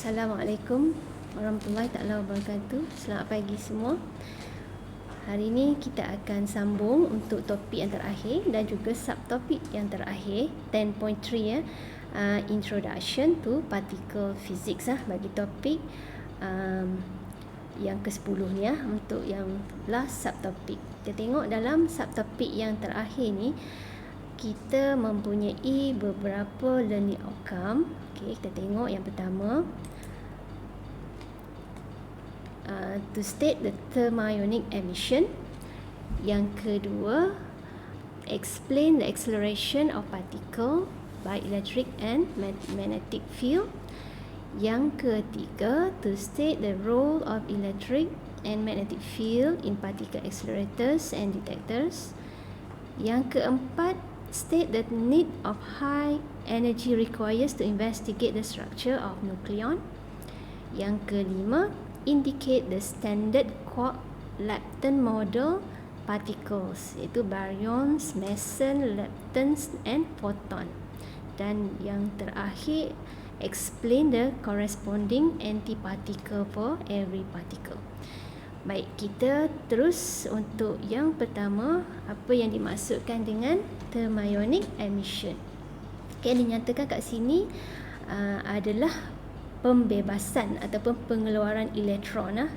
Assalamualaikum warahmatullahi taala wabarakatuh. Selamat pagi semua. Hari ini kita akan sambung untuk topik yang terakhir dan juga subtopik yang terakhir 10.3 ya. Introduction to Particle Physics bagi topik yang ke-10 ni untuk yang last subtopik. Kita tengok dalam subtopik yang terakhir ni kita mempunyai beberapa learning outcome. Okey, kita tengok yang pertama, to state the thermionic emission. Yang kedua, explain the acceleration of particle by electric and magnetic field. Yang ketiga, to state the role of electric and magnetic field in particle accelerators and detectors. Yang keempat, state the need of high energy requires to investigate the structure of nucleon. Yang kelima, indicate the standard quark-lepton model particles, iaitu baryons, meson, leptons and photon. Dan yang terakhir, explain the corresponding antiparticle for every particle. Baik, kita terus untuk yang pertama, apa yang dimaksudkan dengan thermionic emission. Okay, dinyatakan kat sini adalah pembebasan ataupun pengeluaran elektron,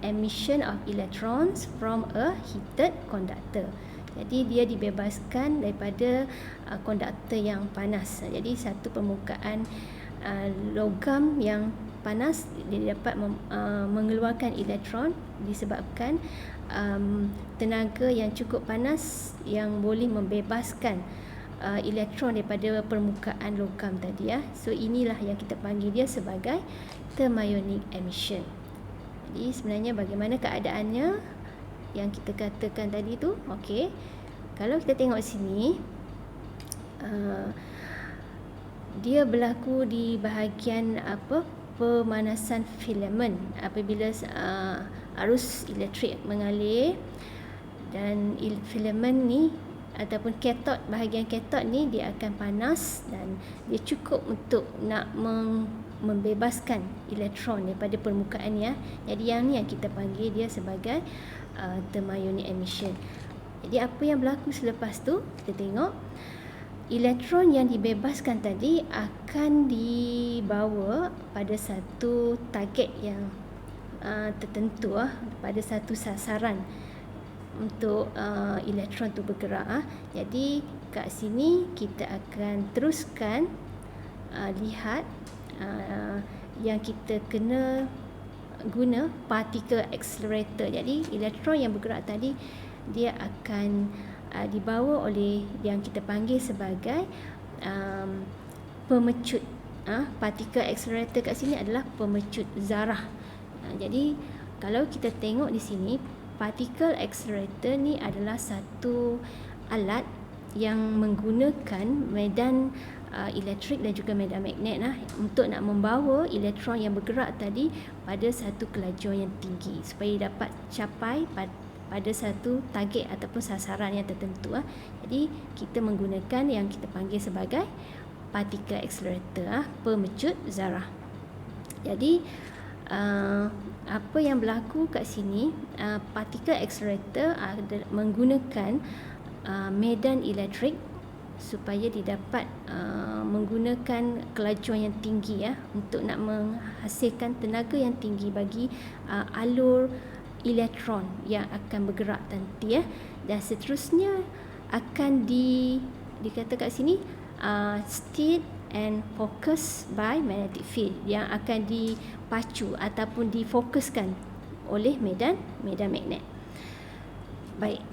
emission of electrons from a heated conductor. Jadi dia dibebaskan daripada konduktor yang panas. Jadi satu permukaan logam yang panas dia dapat mengeluarkan elektron disebabkan tenaga yang cukup panas yang boleh membebaskan elektron daripada permukaan logam tadi ya. So inilah yang kita panggil dia sebagai thermionic emission. Jadi sebenarnya bagaimana keadaannya yang kita katakan tadi tu? Okey. Kalau kita tengok sini, dia berlaku di bahagian pemanasan filament apabila arus elektrik mengalir, dan filament ni ataupun katot, bahagian katot ni dia akan panas dan dia cukup untuk nak membebaskan elektron daripada permukaan ya. Jadi yang ni yang kita panggil dia sebagai thermionic emission. Jadi apa yang berlaku selepas tu, kita tengok elektron yang dibebaskan tadi akan dibawa pada satu target yang tertentu pada satu sasaran untuk elektron tu bergerak. Jadi kat sini kita akan teruskan lihat yang kita kena guna particle accelerator. Jadi elektron yang bergerak tadi dia akan dibawa oleh yang kita panggil sebagai pemecut. Particle accelerator kat sini adalah pemecut zarah. Jadi kalau kita tengok di sini, particle accelerator ni adalah satu alat yang menggunakan medan elektrik dan juga medan magnet untuk nak membawa elektron yang bergerak tadi pada satu kelajuan yang tinggi supaya dapat capai pada satu target ataupun sasaran yang tertentu. Jadi kita menggunakan yang kita panggil sebagai particle accelerator, pemecut zarah. Jadi apa yang berlaku kat sini, particle accelerator menggunakan medan elektrik supaya didapat menggunakan kelajuan yang tinggi untuk nak menghasilkan tenaga yang tinggi bagi alur elektron yang akan bergerak nanti dan seterusnya akan dikata kat sini steered and focused by magnetic field, yang akan dipacu ataupun difokuskan oleh medan magnet. Baik,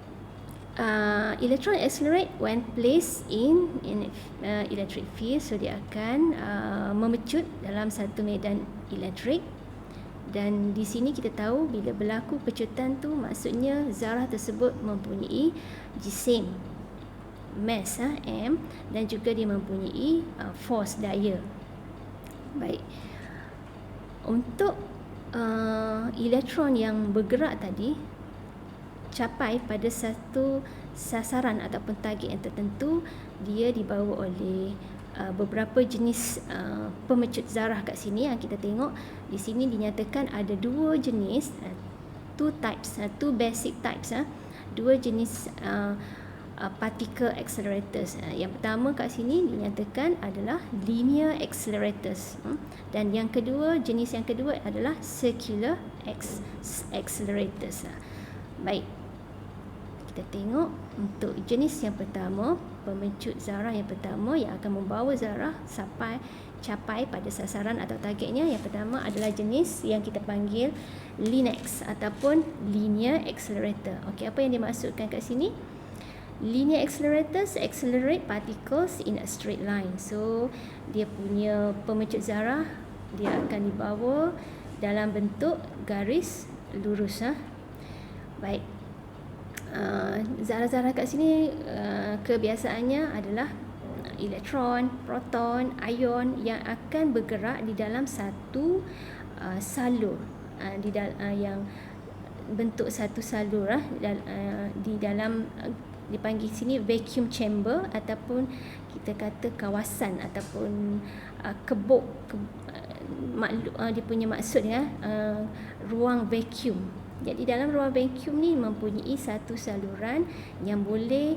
electron accelerate when placed in electric field. So dia akan memecut dalam satu medan elektrik. Dan di sini kita tahu bila berlaku pecutan tu maksudnya zarah tersebut mempunyai jism, mass m, dan juga dia mempunyai force, daya. Baik, untuk elektron yang bergerak tadi capai pada satu sasaran ataupun target yang tertentu, dia dibawa oleh beberapa jenis pemecut zarah kat sini yang kita tengok. Di sini dinyatakan ada dua jenis, two basic types, dua jenis particle accelerators. Yang pertama kat sini dinyatakan adalah linear accelerators, dan yang kedua, jenis yang kedua adalah circular accelerators. Baik, kita tengok untuk jenis yang pertama, pemecut zarah yang pertama yang akan membawa zarah capai pada sasaran atau targetnya. Yang pertama adalah jenis yang kita panggil LINAC ataupun linear accelerator. Okey, apa yang dimaksudkan kat sini? Linear accelerators accelerate particles in a straight line. So, dia punya pemecut zarah dia akan dibawa dalam bentuk garis lurus. Baik. Zarah-zarah kat sini kebiasaannya adalah elektron, proton, ion yang akan bergerak di dalam satu salur, yang bentuk satu salur di dalam dipanggil sini vacuum chamber, ataupun kita kata kawasan ataupun kebuk, dia punya maksud ruang vacuum. Jadi dalam ruang vacuum ni mempunyai satu saluran yang boleh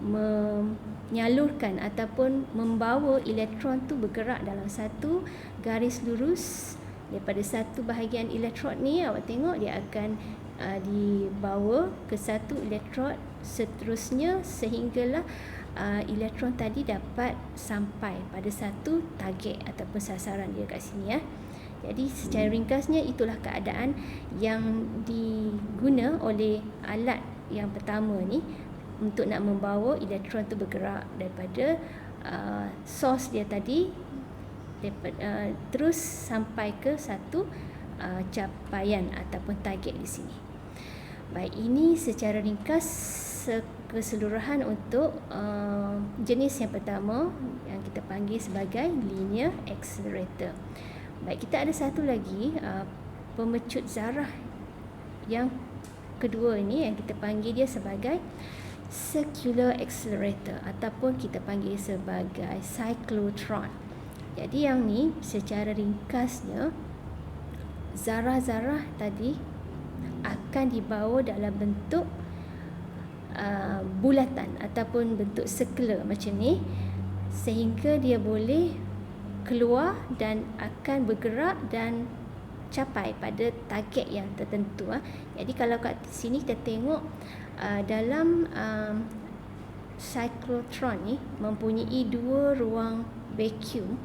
menyalurkan ataupun membawa elektron tu bergerak dalam satu garis lurus. Daripada satu bahagian elektrod ni, awak tengok dia akan dibawa ke satu elektrod seterusnya, sehinggalah elektron tadi dapat sampai pada satu target ataupun sasaran dia kat sini. Jadi secara ringkasnya itulah keadaan yang diguna oleh alat yang pertama ni untuk nak membawa elektron tu bergerak daripada source dia tadi terus sampai ke satu capaian ataupun target di sini. Baik, ini secara ringkas keseluruhan untuk jenis yang pertama yang kita panggil sebagai linear accelerator. Baik, kita ada satu lagi pemecut zarah yang kedua ini yang kita panggil dia sebagai circular accelerator ataupun kita panggil sebagai cyclotron. Jadi yang ni secara ringkasnya, zarah-zarah tadi akan dibawa dalam bentuk bulatan ataupun bentuk circular macam ni, sehingga dia boleh keluar dan akan bergerak dan capai pada target yang tertentu. Jadi kalau kat sini kita tengok dalam cyclotron ni mempunyai dua ruang vacuum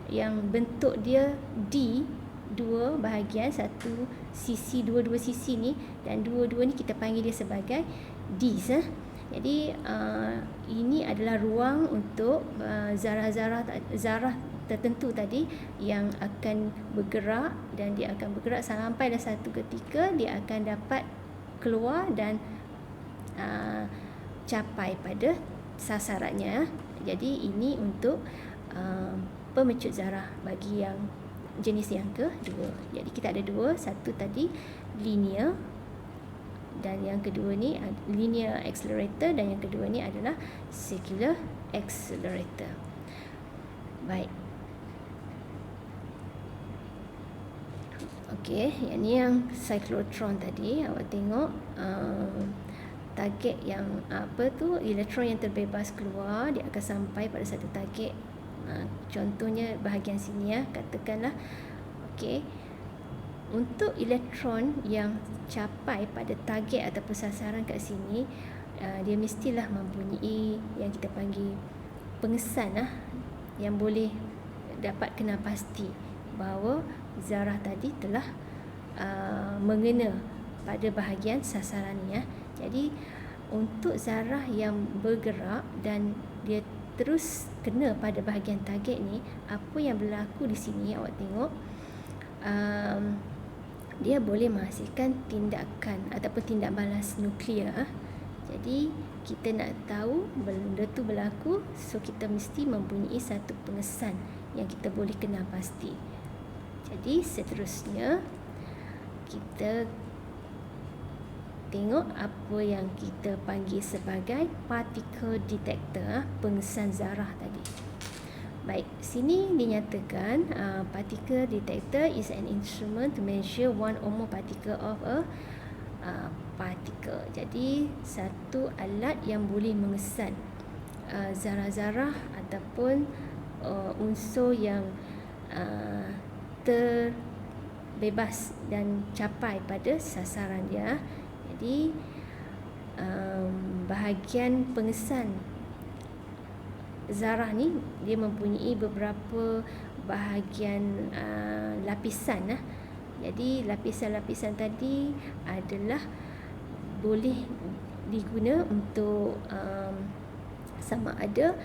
yang bentuk dia D, dua bahagian, satu sisi, dua-dua sisi ni, dan dua-dua ni kita panggil dia sebagai Ds. Jadi ini adalah ruang untuk zarah tertentu tadi yang akan bergerak, dan dia akan bergerak sampai dah satu ketika dia akan dapat keluar dan capai pada sasarannya. Jadi ini untuk pemecut zarah bagi yang jenis yang kedua. Jadi kita ada dua, satu tadi linear dan yang kedua ni linear accelerator, dan yang kedua ni adalah circular accelerator. Baik. Okey, yang ni yang cyclotron tadi, awak tengok target yang elektron yang terbebas keluar, dia akan sampai pada satu target. Contohnya bahagian sini katakanlah. Okey. Untuk elektron yang capai pada target ataupun sasaran kat sini, dia mestilah mempunyai yang kita panggil pengesan yang boleh dapat kenal pasti bahawa zarah tadi telah mengena pada bahagian sasaran ni. Jadi untuk zarah yang bergerak dan dia terus kena pada bahagian target ni, apa yang berlaku di sini awak tengok, dia boleh menghasilkan tindakan ataupun tindak balas nuklear. Jadi kita nak tahu benda tu berlaku, so kita mesti mempunyai satu pengesan yang kita boleh kenal pasti. Jadi seterusnya kita tengok apa yang kita panggil sebagai particle detector, pengesan zarah tadi. Baik, sini dinyatakan particle detector is an instrument to measure one or more particle of a particle. Jadi satu alat yang boleh mengesan zarah-zarah ataupun unsur yang terbebas dan capai pada sasaran dia. Jadi bahagian pengesan zarah ni dia mempunyai beberapa bahagian lapisan. Jadi lapisan-lapisan tadi adalah boleh diguna untuk sama ada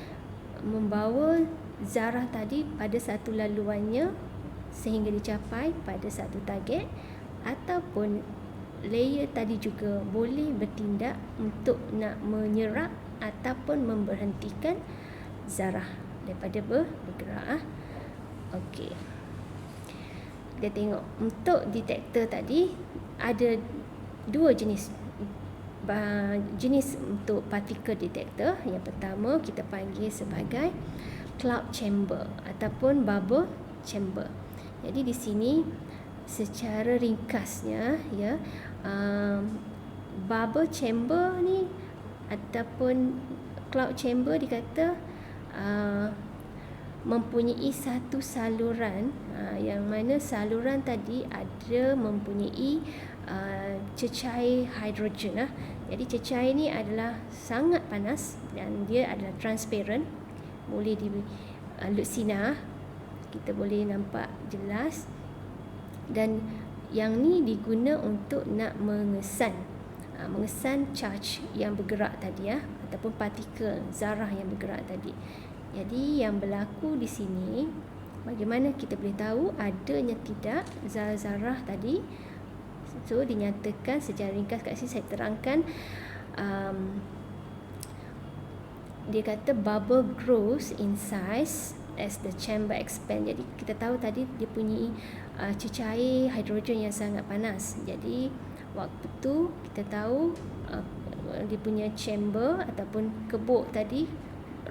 membawa zarah tadi pada satu laluannya sehingga dicapai pada satu target, ataupun layer tadi juga boleh bertindak untuk nak menyerap ataupun memberhentikan zarah daripada bergerak. Okey. Kita tengok untuk detektor tadi ada dua jenis untuk particle detector. Yang pertama kita panggil sebagai cloud chamber ataupun bubble chamber. Jadi di sini secara ringkasnya ya, bubble chamber ni ataupun cloud chamber dikata mempunyai satu saluran yang mana saluran tadi ada mempunyai cecair hidrogen. Jadi cecair ni adalah sangat panas dan dia adalah transparent, boleh dilut sinar, kita boleh nampak jelas, dan yang ni diguna untuk nak mengesan charge yang bergerak tadi ataupun partikel zarah yang bergerak tadi. Jadi yang berlaku di sini, bagaimana kita boleh tahu adanya tidak zarah-zarah tadi? So dinyatakan secara ringkas kat sini saya terangkan, dia kata bubble grows in size as the chamber expand. Jadi kita tahu tadi dia punya cecair hidrogen yang sangat panas. Jadi waktu tu kita tahu dia punya chamber ataupun kebuk tadi,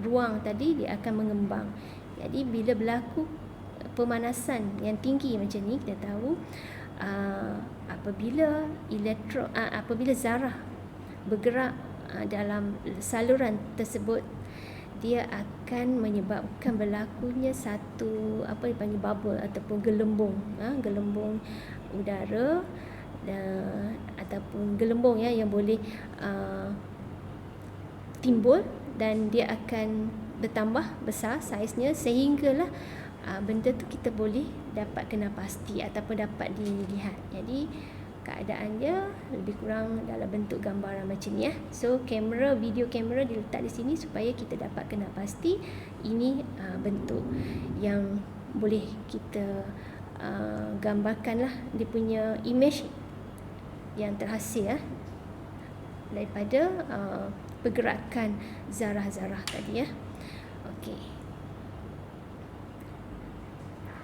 ruang tadi, dia akan mengembang. Jadi bila berlaku pemanasan yang tinggi macam ni, kita tahu apabila zarah bergerak dalam saluran tersebut, dia akan menyebabkan berlakunya satu apa dipanggil bubble ataupun gelembung, gelembung udara ataupun gelembung yang boleh timbul, dan dia akan bertambah besar saiznya sehinggalah benda tu kita boleh dapat kena pasti ataupun dapat dilihat. Jadi keadaan dia lebih kurang dalam bentuk gambaran macam ni So video kamera diletak di sini supaya kita dapat kena pasti ini bentuk yang boleh kita gambarkanlah dia punya image yang terhasil daripada pergerakan zarah-zarah tadi Okey.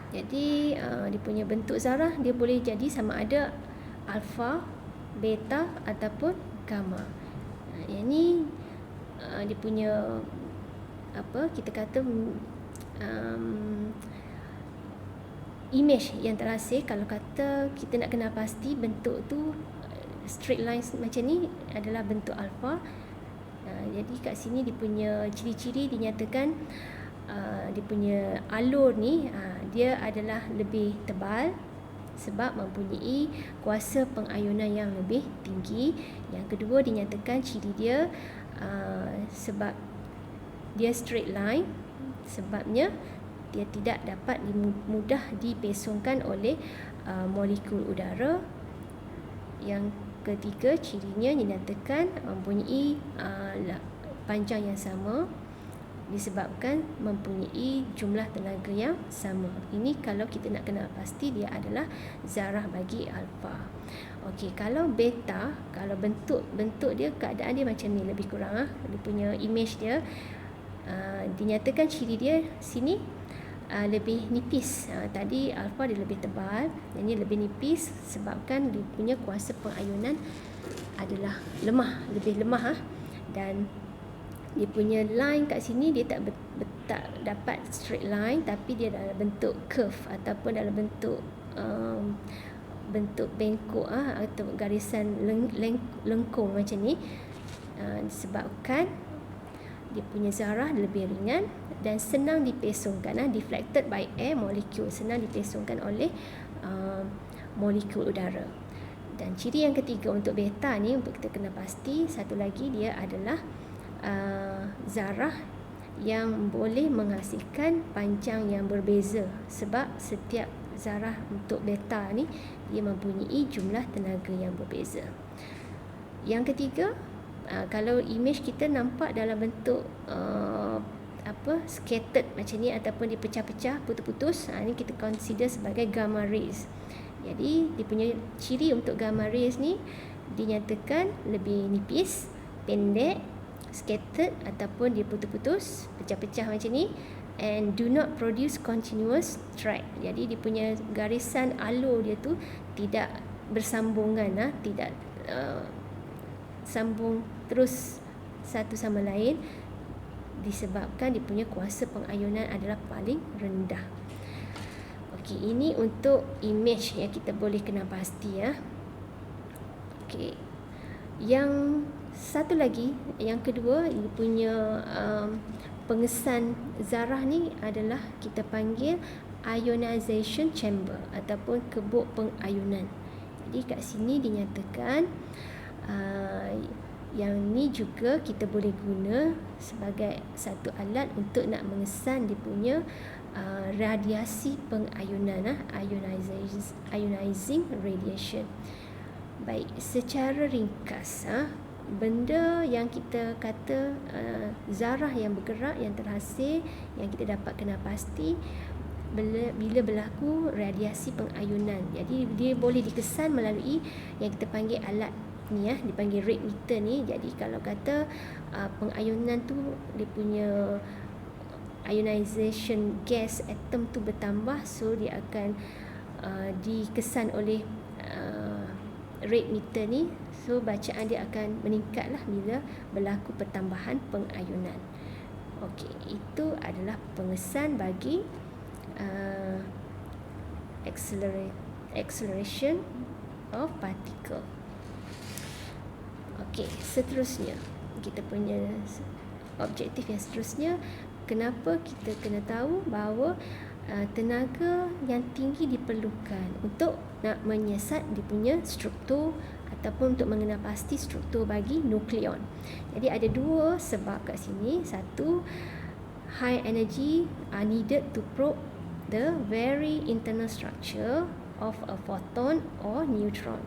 Jadi dia punya bentuk zarah dia boleh jadi sama ada alfa, beta ataupun gamma. Yang ni dia punya kita kata image yang terhasil. Kalau kata kita nak kenal pasti bentuk tu straight lines macam ni adalah bentuk alfa. Jadi kat sini dia punya ciri-ciri dinyatakan dia punya alur ni dia adalah lebih tebal sebab mempunyai kuasa pengayunan yang lebih tinggi. Yang kedua dinyatakan ciri dia sebab dia straight line, sebabnya dia tidak dapat mudah dipesongkan oleh molekul udara. Yang ketiga cirinya dinyatakan mempunyai panjang yang sama disebabkan mempunyai jumlah tenaga yang sama. Ini kalau kita nak kenal pasti dia adalah zarah bagi alfa. Okey, kalau beta, kalau bentuk dia, keadaan dia macam ni lebih kurang dia punya image dia dinyatakan ciri dia sini lebih nipis. Tadi alfa dia lebih tebal, yang ni lebih nipis sebabkan dia punya kuasa pengayunan adalah lemah, lebih lemah dan dia punya line kat sini dia tak dapat straight line, tapi dia dalam bentuk curve ataupun dalam bentuk bentuk bengkok atau garisan lengkung macam ni, disebabkan dia punya zarah lebih ringan dan senang dipesongkan, deflected by air molecule, senang dipesongkan oleh molekul udara. Dan ciri yang ketiga untuk beta ni, untuk kita kena pasti, satu lagi dia adalah zarah yang boleh menghasilkan panjang yang berbeza, sebab setiap zarah untuk beta ni dia mempunyai jumlah tenaga yang berbeza. Yang ketiga, kalau image kita nampak dalam bentuk scattered macam ni ataupun dia pecah-pecah, putus-putus, ni kita consider sebagai gamma rays. Jadi dia punya ciri untuk gamma rays ni dinyatakan lebih nipis, pendek, scattered ataupun dia putus-putus, pecah-pecah macam ni, and do not produce continuous track. Jadi dia punya garisan alur dia tu tidak bersambungan, tidak sambung terus satu sama lain, disebabkan dia punya kuasa pengayunan adalah paling rendah. Okey, ini untuk image yang kita boleh kena pasti Okey. Yang satu lagi, yang kedua, dia punya pengesan zarah ni adalah kita panggil ionization chamber ataupun kebuk pengayunan. Jadi kat sini dinyatakan yang ni juga kita boleh guna sebagai satu alat untuk nak mengesan dia punya radiasi pengayunan, ionizing radiation. Baik, secara ringkas, benda yang kita kata zarah yang bergerak, yang terhasil, yang kita dapat kena pasti bila berlaku radiasi pengayunan. Jadi dia boleh dikesan melalui yang kita panggil alat ni, dipanggil rate meter ni. Jadi kalau kata pengayunan tu, dia punya ionization gas atom tu bertambah, so dia akan dikesan oleh rate meter ni. So bacaan dia akan meningkatlah bila berlaku pertambahan pengayunan. Okey, itu adalah pengesan bagi acceleration of particle. Okey, seterusnya kita punya objektif yang seterusnya, kenapa kita kena tahu bahawa tenaga yang tinggi diperlukan untuk nak menyiasat dia punya struktur ataupun untuk mengenal pasti struktur bagi nukleon. Jadi ada dua sebab kat sini. Satu, high energy are needed to probe the very internal structure of a photon or neutron.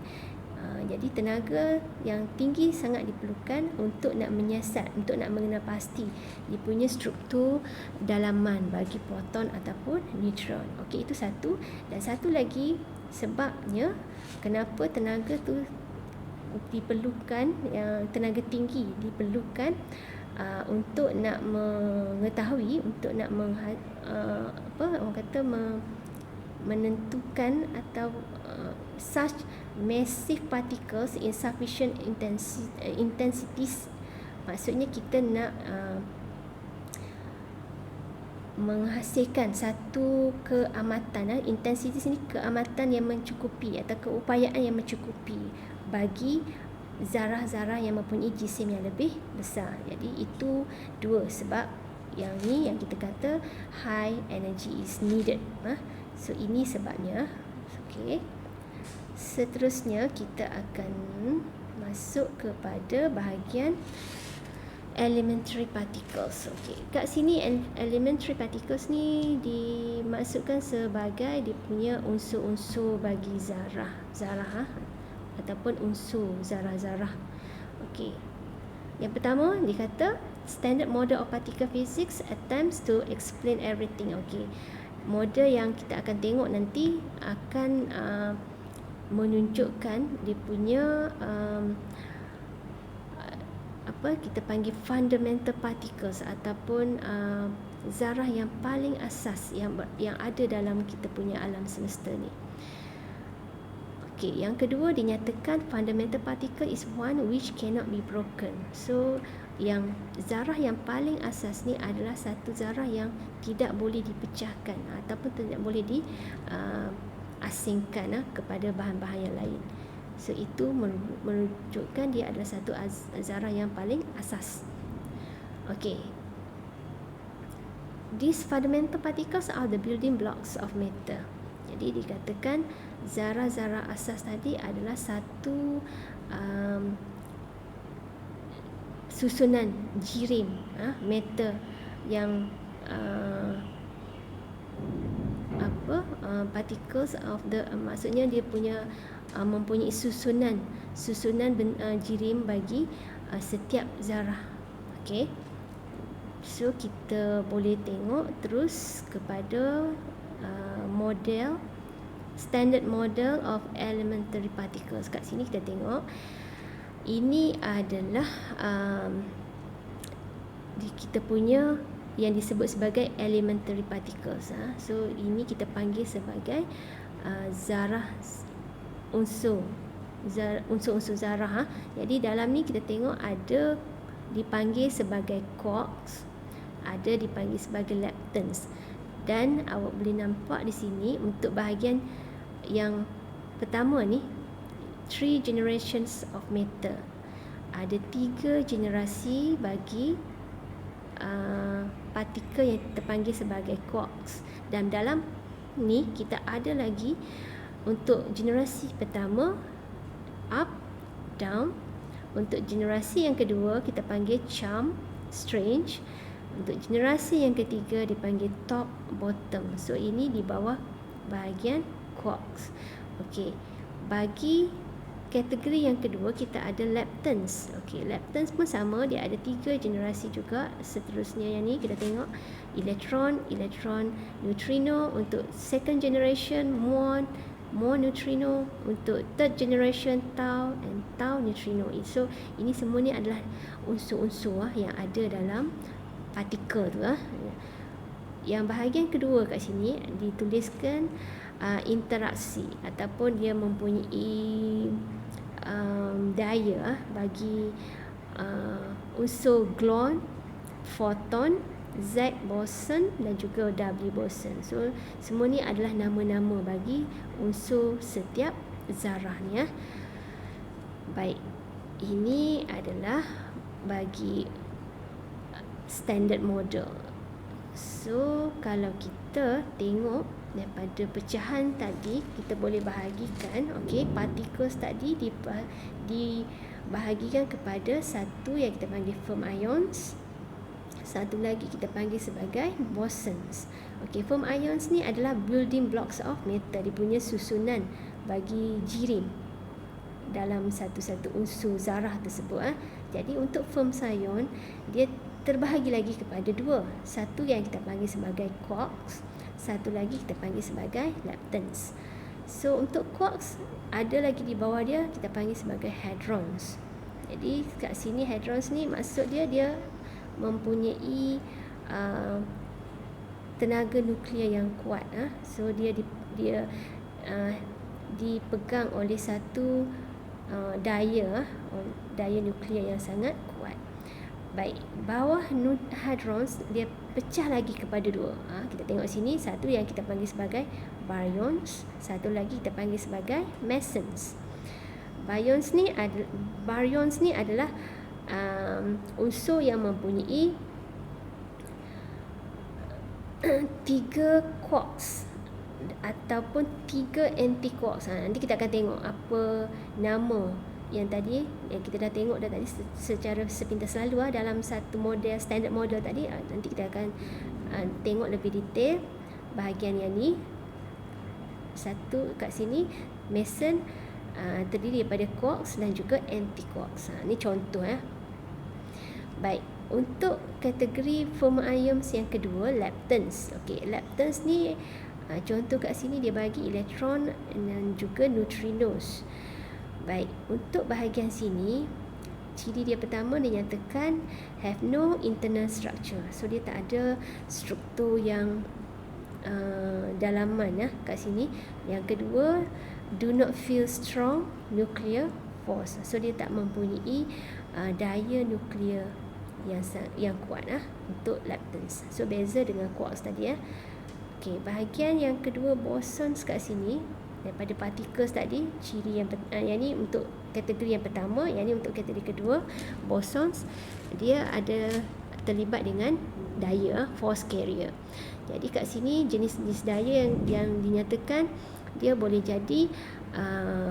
Jadi tenaga yang tinggi sangat diperlukan untuk nak menyiasat, untuk nak mengenal pasti dia punya struktur dalaman bagi proton ataupun neutron. Okey, itu satu. Dan satu lagi sebabnya kenapa tenaga tu diperlukan, tenaga tinggi diperlukan untuk nak mengetahui, untuk nak menentukan atau such massive particles in sufficient intensities. Maksudnya kita nak menghasilkan satu keamatan, intensiti sini keamatan yang mencukupi atau keupayaan yang mencukupi bagi zarah-zarah yang mempunyai jisim yang lebih besar. Jadi itu dua sebab yang ni yang kita kata high energy is needed. So ini sebabnya. Okey. Seterusnya kita akan masuk kepada bahagian elementary particles. Okey, kat sini elementary particles ni dimaksudkan sebagai dia punya unsur-unsur bagi zarah ataupun unsur zarah-zarah. Okey. Yang pertama dia kata standard model of particle physics attempts to explain everything. Okey. Model yang kita akan tengok nanti akan menunjukkan dia punya kita panggil fundamental particles ataupun zarah yang paling asas yang ada dalam kita punya alam semesta ni. Okey, yang kedua dinyatakan fundamental particle is one which cannot be broken. So yang zarah yang paling asas ni adalah satu zarah yang tidak boleh dipecahkan ataupun tidak boleh diasingkan kepada bahan-bahan yang lain. So itu menunjukkan dia adalah satu zarah yang paling asas. Okey. These fundamental particles are the building blocks of matter. Jadi dikatakan zarah-zarah asas tadi adalah satu susunan jirim matter yang particles of the maksudnya dia punya mempunyai susunan jirim bagi setiap zarah. Okey. So kita boleh tengok terus kepada standard model of elementary particles. Kat sini kita tengok ini adalah kita punya yang disebut sebagai elementary particles. So ini kita panggil sebagai zarah unsur-unsur zarah. Jadi dalam ni kita tengok ada dipanggil sebagai quarks, ada dipanggil sebagai leptons. Dan awak boleh nampak di sini untuk bahagian yang pertama ni 3 generations of matter. Ada 3 generasi bagi partikel yang kita panggil sebagai quarks. Dan dalam ni kita ada lagi untuk generasi pertama up, down. Untuk generasi yang kedua kita panggil charm, strange. Untuk generasi yang ketiga dipanggil top, bottom. So ini di bawah bahagian quarks. Okey. Bagi kategori yang kedua kita ada leptons. Okey, leptons pun sama, dia ada 3 generasi juga. Seterusnya yang ni kita tengok elektron, neutrino. Untuk second generation muon neutrino. Untuk third generation tau and tau neutrino. So ini semua ni adalah unsur-unsur yang ada dalam partikel tu. Yang bahagian kedua kat sini dituliskan interaksi ataupun dia mempunyai daya bagi unsur gluon, foton, Z boson dan juga W boson. So semua ni adalah nama-nama bagi unsur setiap zarah ni. Baik, ini adalah bagi standard model. So kalau kita tengok daripada pecahan tadi, kita boleh bahagikan, okey, particles tadi dibahagikan kepada satu yang kita panggil firm ions, satu lagi kita panggil sebagai bosons. Okey, firm ions ni adalah building blocks of matter, dia punya susunan bagi jirim dalam satu-satu unsur zarah tersebut. Jadi untuk firm ion dia terbahagi lagi kepada dua. Satu yang kita panggil sebagai quarks, satu lagi kita panggil sebagai leptons. So untuk quarks ada lagi di bawah dia kita panggil sebagai hadrons. Jadi kat sini hadrons ni maksud dia mempunyai tenaga nuklear yang kuat. So dia dipegang oleh satu daya nuklear yang sangat kuat. Baik, bawah hadrons dia pecah lagi kepada dua. Kita tengok sini, satu yang kita panggil sebagai baryons, satu lagi kita panggil sebagai mesons. Baryons ni adalah unsur yang mempunyai 3 quarks ataupun 3 anti-quarks. Nanti kita akan tengok apa nama yang tadi yang kita dah tengok dah tadi secara sepintas lalu dalam satu model, standard model tadi. Nanti kita akan tengok lebih detail bahagian yang ni. Satu kat sini meson terdiri daripada quarks dan juga anti-quarks. Ni contoh. Baik, untuk kategori firm ions yang kedua, leptons. Okey, leptons ni contoh kat sini dia bagi elektron dan juga neutrinos. Baik, untuk bahagian sini ciri dia pertama dinyatakan have no internal structure. So dia tak ada struktur yang dalaman kat sini. Yang kedua do not feel strong nuclear force. So dia tak mempunyai daya nuklear yang kuat untuk leptons. So beza dengan quarks tadi Okey, bahagian yang kedua bosons kat sini daripada particles tadi, ciri yang ni untuk kategori yang pertama, yang ni untuk kategori kedua. Bosons dia ada terlibat dengan daya force carrier. Jadi kat sini jenis-jenis daya yang dinyatakan dia boleh jadi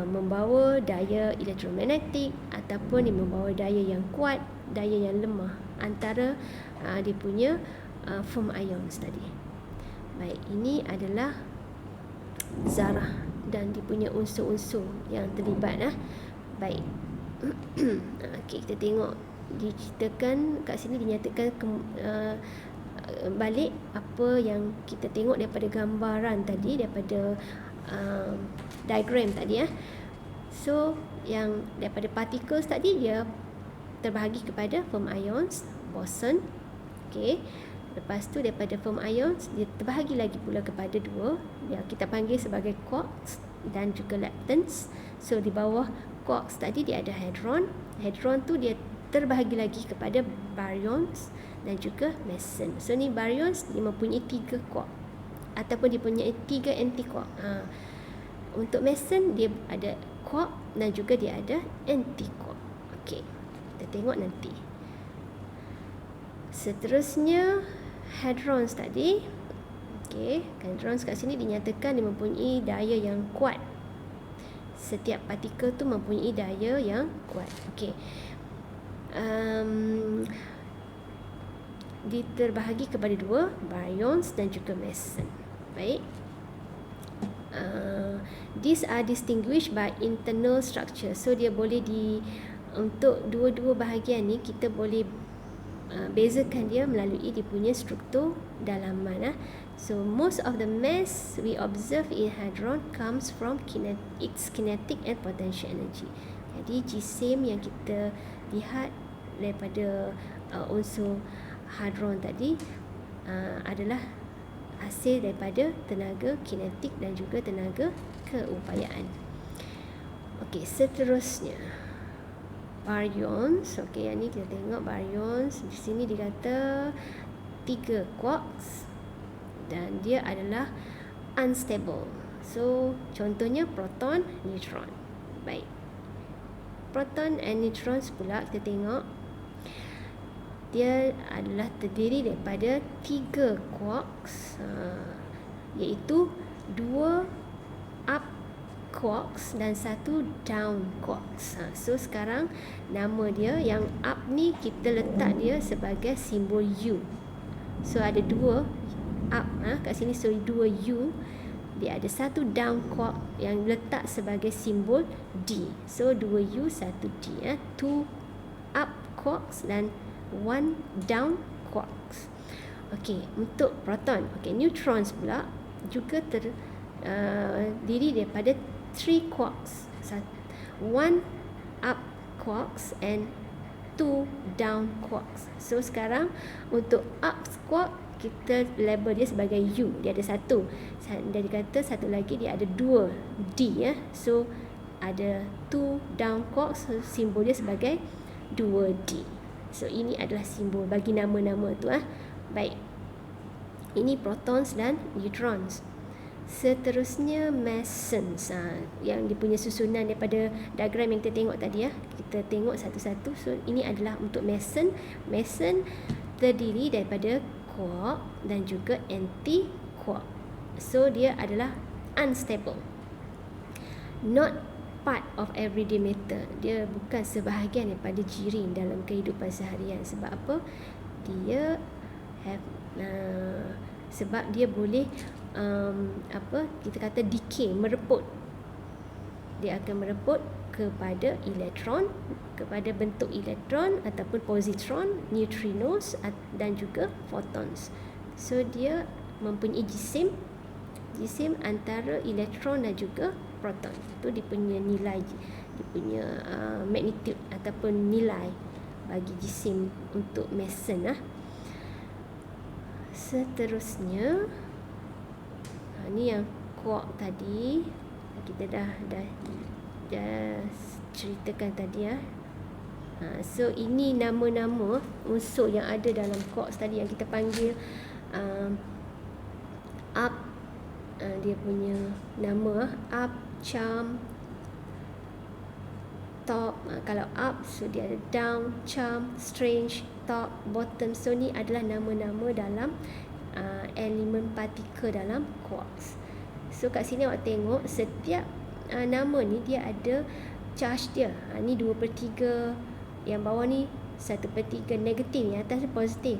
membawa daya elektromagnetik ataupun dia membawa daya yang kuat, daya yang lemah antara dia punya form ions tadi. Baik, ini adalah zarah dan dia punya unsur-unsur yang terlibat Baik. Okey, kita tengok diceritakan kat sini, dinyatakan balik apa yang kita tengok daripada gambaran tadi, daripada diagram tadi So yang daripada particles tadi dia terbahagi kepada firm ions, boson. Okey. Lepas tu daripada firm ions dia terbahagi lagi pula kepada dua yang kita panggil sebagai quarks dan juga leptons. So di bawah quarks tadi dia ada hadron. Hadron tu dia terbahagi lagi kepada baryons dan juga meson. So ni baryons dia mempunyai 3 quark ataupun dia punya 3 anti-quark. Untuk meson dia ada quark dan juga dia ada anti-quark. Okey, kita tengok nanti. Seterusnya hadrons tadi. Okey, hadrons kat sini dinyatakan dia mempunyai daya yang kuat. Setiap partikel tu mempunyai daya yang kuat. Okey. Diterbahagi kepada dua, baryons dan juga meson. Baik. These are distinguished by internal structure. So dia boleh untuk dua-dua bahagian ni kita boleh bezakan dia melalui dia punya struktur dalaman. So most of the mass we observe in hadron comes from its kinetic and potential energy. Jadi jisim yang kita lihat daripada unsur hadron tadi adalah hasil daripada tenaga kinetik dan juga tenaga keupayaan. Okey, seterusnya baryons. Okey, yang ni kita tengok baryons. Di sini dikata 3 quarks dan dia adalah unstable. So contohnya proton, neutron. Baik. Proton and neutrons pula kita tengok dia adalah terdiri daripada 3 quarks, iaitu 2 up quarks dan 1 down quarks. So sekarang nama dia yang up ni kita letak dia sebagai simbol U. So ada 2 up kat sini, so 2 U. Dia ada 1 down quark yang letak sebagai simbol D. So 2 U 1 D. 2 up quarks dan 1 down quarks. Okey, untuk proton. Okey, neutrons pula juga terdiri daripada 3 quarks. 1 up quarks and 2 down quarks. So sekarang untuk up quark kita label dia sebagai U. Dia ada 1. Dan dikata satu lagi dia ada 2 D So ada 2 down quarks, so simbol dia sebagai 2D. So ini adalah simbol bagi nama-nama tu Baik. Ini protons dan neutrons. Seterusnya mesons, yang dia punya susunan daripada diagram yang kita tengok tadi Kita tengok satu-satu. So ini adalah untuk meson. Meson terdiri daripada quark dan juga anti-quark. So dia adalah unstable, not part of everyday matter. Dia bukan sebahagian daripada jirin dalam kehidupan seharian. Sebab apa? Dia sebab dia boleh kita kata decay, mereput. Dia akan mereput kepada elektron, kepada bentuk elektron ataupun positron, neutrinos dan juga photons. So dia mempunyai jisim antara elektron dan juga proton. Itu dia punya nilai, dia punya magnitude ataupun nilai bagi jisim untuk meson. Seterusnya ni yang quark tadi. kita dah ceritakan tadi ya. So ini nama-nama unsur yang ada dalam quarks tadi yang kita panggil up, dia punya nama up, charm, top. Kalau up, so dia ada down, charm, strange, top, bottom. So ni adalah nama-nama dalam elemen partikel dalam quarks. So kat sini awak tengok setiap nama ni dia ada charge dia. Ni 2/3, yang bawah ni 1/3 negatif, yang atas ni positif.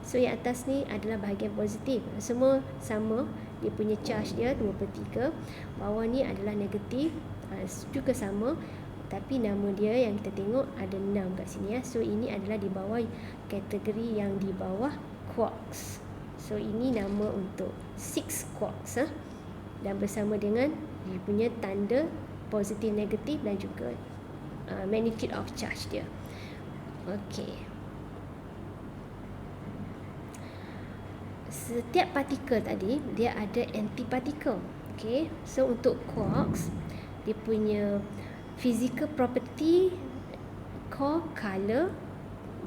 So yang atas ni adalah bahagian positif. Semua sama, dia punya charge dia 2/3. Bawah ni adalah negatif, juga sama. Tapi nama dia yang kita tengok ada 6 kat sini ya. So ini adalah di bawah kategori yang di bawah quarks. So ini nama untuk 6 quarks dan bersama dengan dia punya tanda positif, negatif dan juga magnitude of charge dia. Okey. Setiap partikel tadi dia ada antipartikel. Okey. So untuk quarks dia punya physical property called color.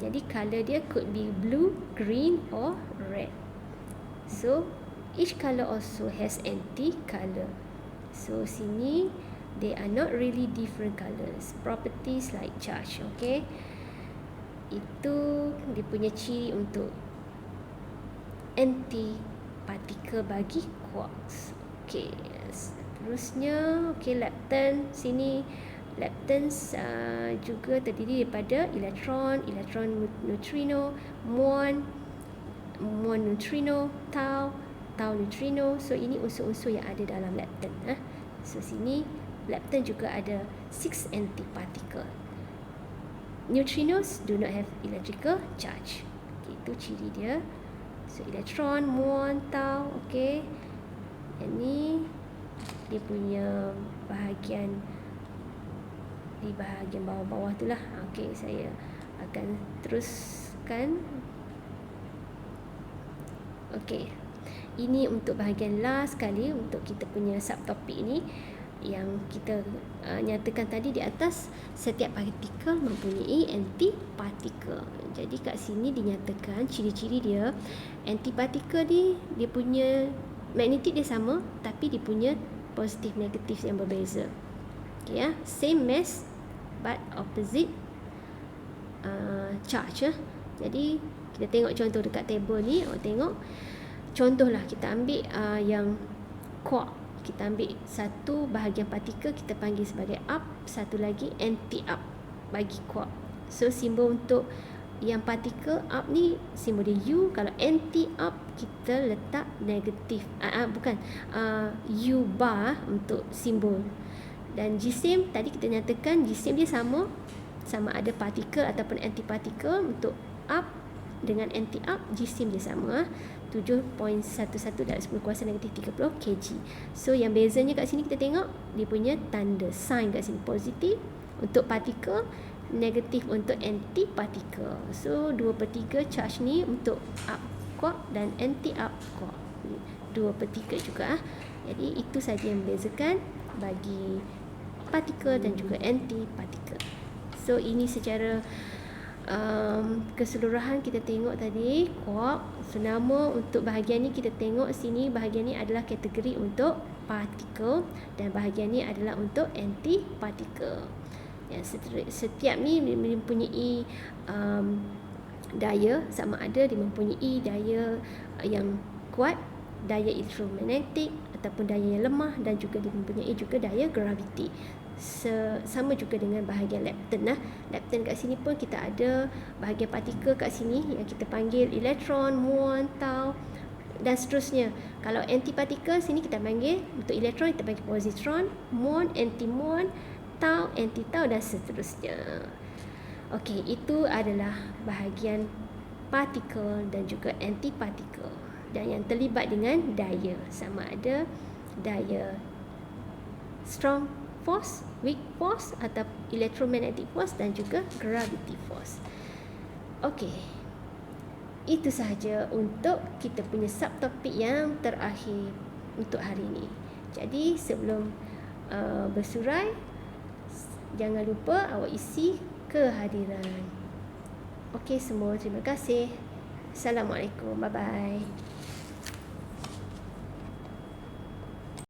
Jadi color dia could be blue, green or red. So each color also has anti-color. So sini they are not really different colors. Properties like charge. Okay, itu dia punya ciri untuk anti-particle bagi quarks. Okay, seterusnya lepton. Sini leptons juga terdiri daripada elektron neutrino, muon neutrino, tau neutrino. So ini unsur-unsur yang ada dalam lepton. So sini lepton juga ada 6 antiparticle. Neutrinos do not have electrical charge. Okay, itu ciri dia. So elektron, muon, tau. Okay, ini dia punya bahagian di bahagian bawah-bawah tu lah. Okey, saya akan teruskan. Okey, ini untuk bahagian last sekali untuk kita punya subtopik ni yang kita nyatakan tadi di atas. Setiap partikel mempunyai antipartikel. Jadi kat sini dinyatakan ciri-ciri dia. Antipartikel ni dia punya magnitude dia sama tapi dia punya positif negatif yang berbeza. Okay, same mass but opposite charge. Jadi kita tengok contoh dekat table ni. Tengok contohlah kita ambil yang quark. Kita ambil satu bahagian partikel kita panggil sebagai up, satu lagi anti-up bagi quark. So simbol untuk yang partikel up ni simbol dia U. Kalau anti-up kita letak negatif, bukan U bar untuk simbol. Dan jisim tadi kita nyatakan jisim dia sama ada partikel ataupun antipartikel. Untuk up dengan anti-up jisim dia sama, 7.11/10⁻³ kg. So yang bezanya kat sini kita tengok dia punya tanda sign kat sini positif untuk partikel, negatif untuk antipartikel. So 2/3 charge ni untuk up quark dan anti-up quark 2/3 juga. Jadi itu saja yang membezakan bagi partikel dan juga antipartikel. So ini secara keseluruhan kita tengok tadi quark. So nama untuk bahagian ni kita tengok sini, bahagian ni adalah kategori untuk partikel dan bahagian ni adalah untuk antipartikel. Setiap ni mempunyai daya, sama ada dia mempunyai daya yang kuat, daya elektromagnetik ataupun daya yang lemah, dan juga dia mempunyai juga daya graviti. Sama juga dengan bahagian lepton. Lepton kat sini pun kita ada bahagian partikel kat sini yang kita panggil elektron, muon, tau dan seterusnya. Kalau antipartikel sini kita panggil, untuk elektron kita panggil positron, muon, anti-muon, tau, anti-tau dan seterusnya. Okey, itu adalah bahagian partikel dan juga antipartikel dan yang terlibat dengan daya, sama ada daya strong force, weak force atau electromagnetic force dan juga gravity force. Okey, itu sahaja untuk kita punya subtopik yang terakhir untuk hari ini. Jadi sebelum bersurai, jangan lupa awak isi kehadiran. Okey semua, terima kasih. Assalamualaikum. Bye bye.